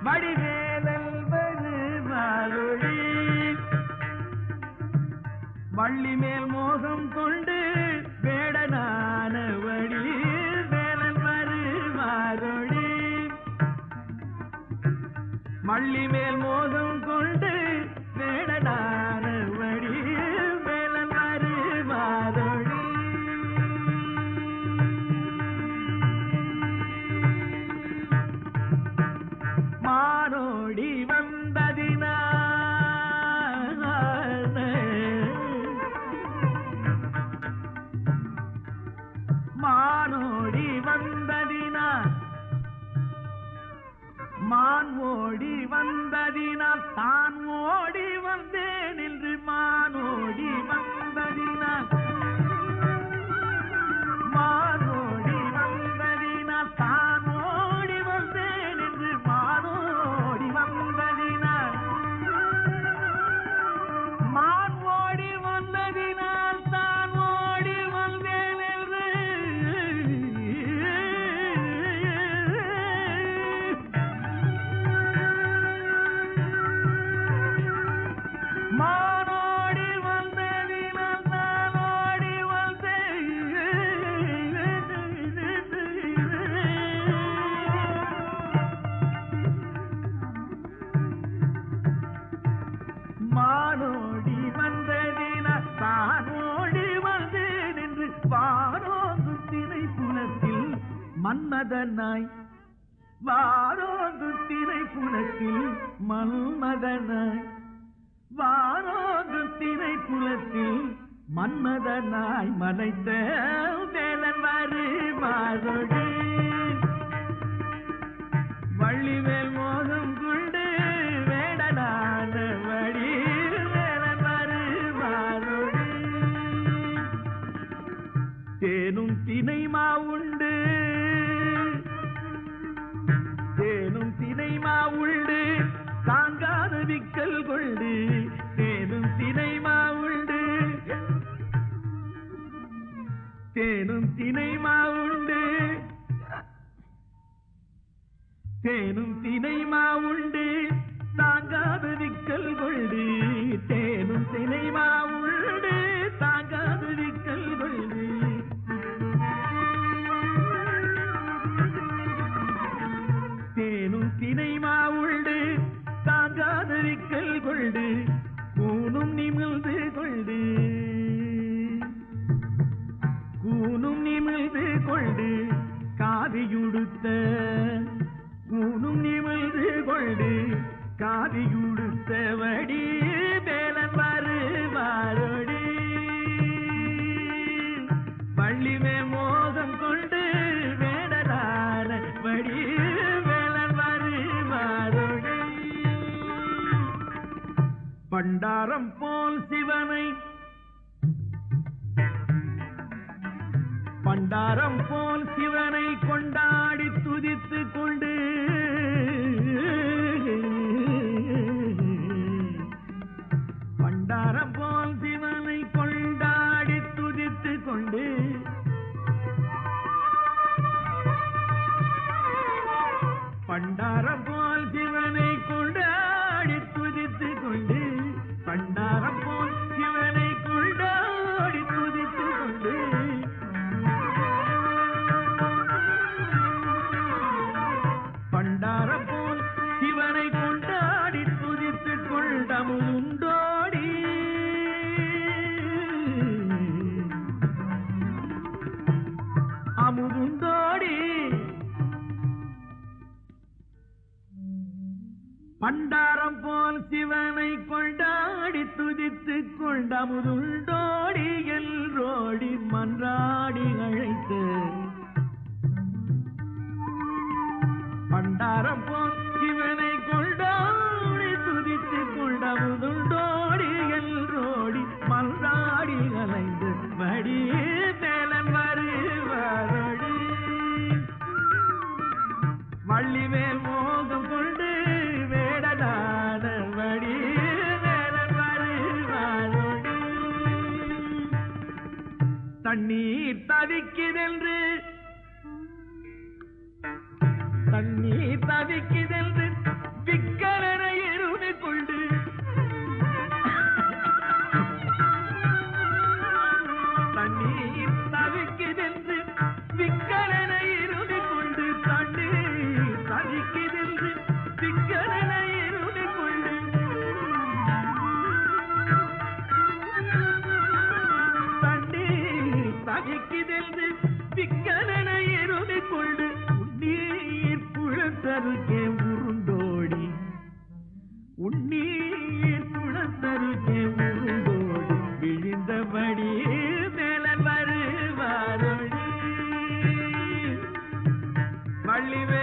வடிவேலல் வருமாறொழி வள்ளி மேல் மோகம் கொண்டு வேடனான வழி வேலன் வருமாறொழி மள்ளி மேல் மோகம் கொண்டு வேடனான வழி வேலன் வருமாறொழி மானோடி வந்ததினால் மானோடி வந்ததினால் மான் ஓடி வந்ததினால் தான் ஓடி வந்தேன் என்று மானோடி வந்ததினால் மானோடி வந்ததினால் தான் ஓடி வந்தேன் என்று மானோடி வந்ததினால் மான் ஓடி வந்ததினால் தான் ஓடி வந்தேன் என்று மானோடி வந்ததினால் நான் ஓடி வந்தேன் மானோடி வந்ததினால் தான் ஓடி வந்தேன் என்று வாரோந்து திணை புலத்தில் மன்மதனாய் வாரோந்து திணை புலத்தில் மன்மதனாய் வாரோந்து திணை புலத்தில் மன்மதனாய் மலைத்த வேலன் வருமாறொழி வள்ளிவேல் மோகம் கொண்டு வேடனான வழி வேலன் வருமாறொழி தேனும் தினைமா உண்டு தேனும் தினைமா உண்டு தாங்காத விக்கல் கொண்டு தேனும் தினைமா உண்டு தேனும் தினைமா உண்டு தேனும் தினைமா உண்டு தாங்காத விக்கல் கொண்டு தேனும் தினைமா உண்டு தாங்காத விக்கல் கொண்டு தேனும் தினைமா உண்டு தாங்காத விக்கல் கொண்டு கூனும் நிமிழ்ந்து கொண்டு கூனும் நிமிழ்ந்து கொண்டு காதியுடுத்த கூனும் நிமிழ்ந்து கொண்டு காதியுடுத்த வடி வேலன் வருமாறொழி வள்ளிமே மோகம் கொண்டு வேடனான வடி வேலன் வருமாறொழி பண்டாரம் போல் சிவனை பண்டாரம் போல் சிவனை கொண்டாடி துதித்து கொண்டு பண்டாரம் போல் சிவனை கொண்டாடி துதித்து கொண்டு பண்டாரம் போல் சிவனை கொண்டாடி துதித்து கொண்டு பண்டாரம் போல் சிவனை கொண்டாடி துதித்து கொண்டு பண்டாரம் போல் சிவனை கொண்டாடி துதித்து கொண்டமுண்டோடி அமுதுண்டோடி பண்டாரம் போல் சிவனை கொண்டாடி துதித்து கொண்டமுதுண்டோடி எல்லோடி மன்றாடி அழைத்து பண்டாரம் போல் சிவனை கொண்டாடி துதித்து கொண்டமுதுண்டோடி எல்லோடி மன்றாடி அலைந்து வடி வேலன் வருவாரொழி வள்ளிவேல் மோகம் கொண்டு வேடனான வடி வேலன் வருவாரொழி தண்ணீர் தவிக்குதென்று தண்ணீர் தவிக்குதென்று திக்கரன இருளை கொண்டு தண்ணீர் தகைக்குதென்று திக்கரன இருளை கொண்டு உன்னீர் குளத்தருகே உருண்டோடி உன்னீர் குளத்தருகே உருண்டோடி விழுந்தபடி மேல வருவாரோடி வள்ளிவே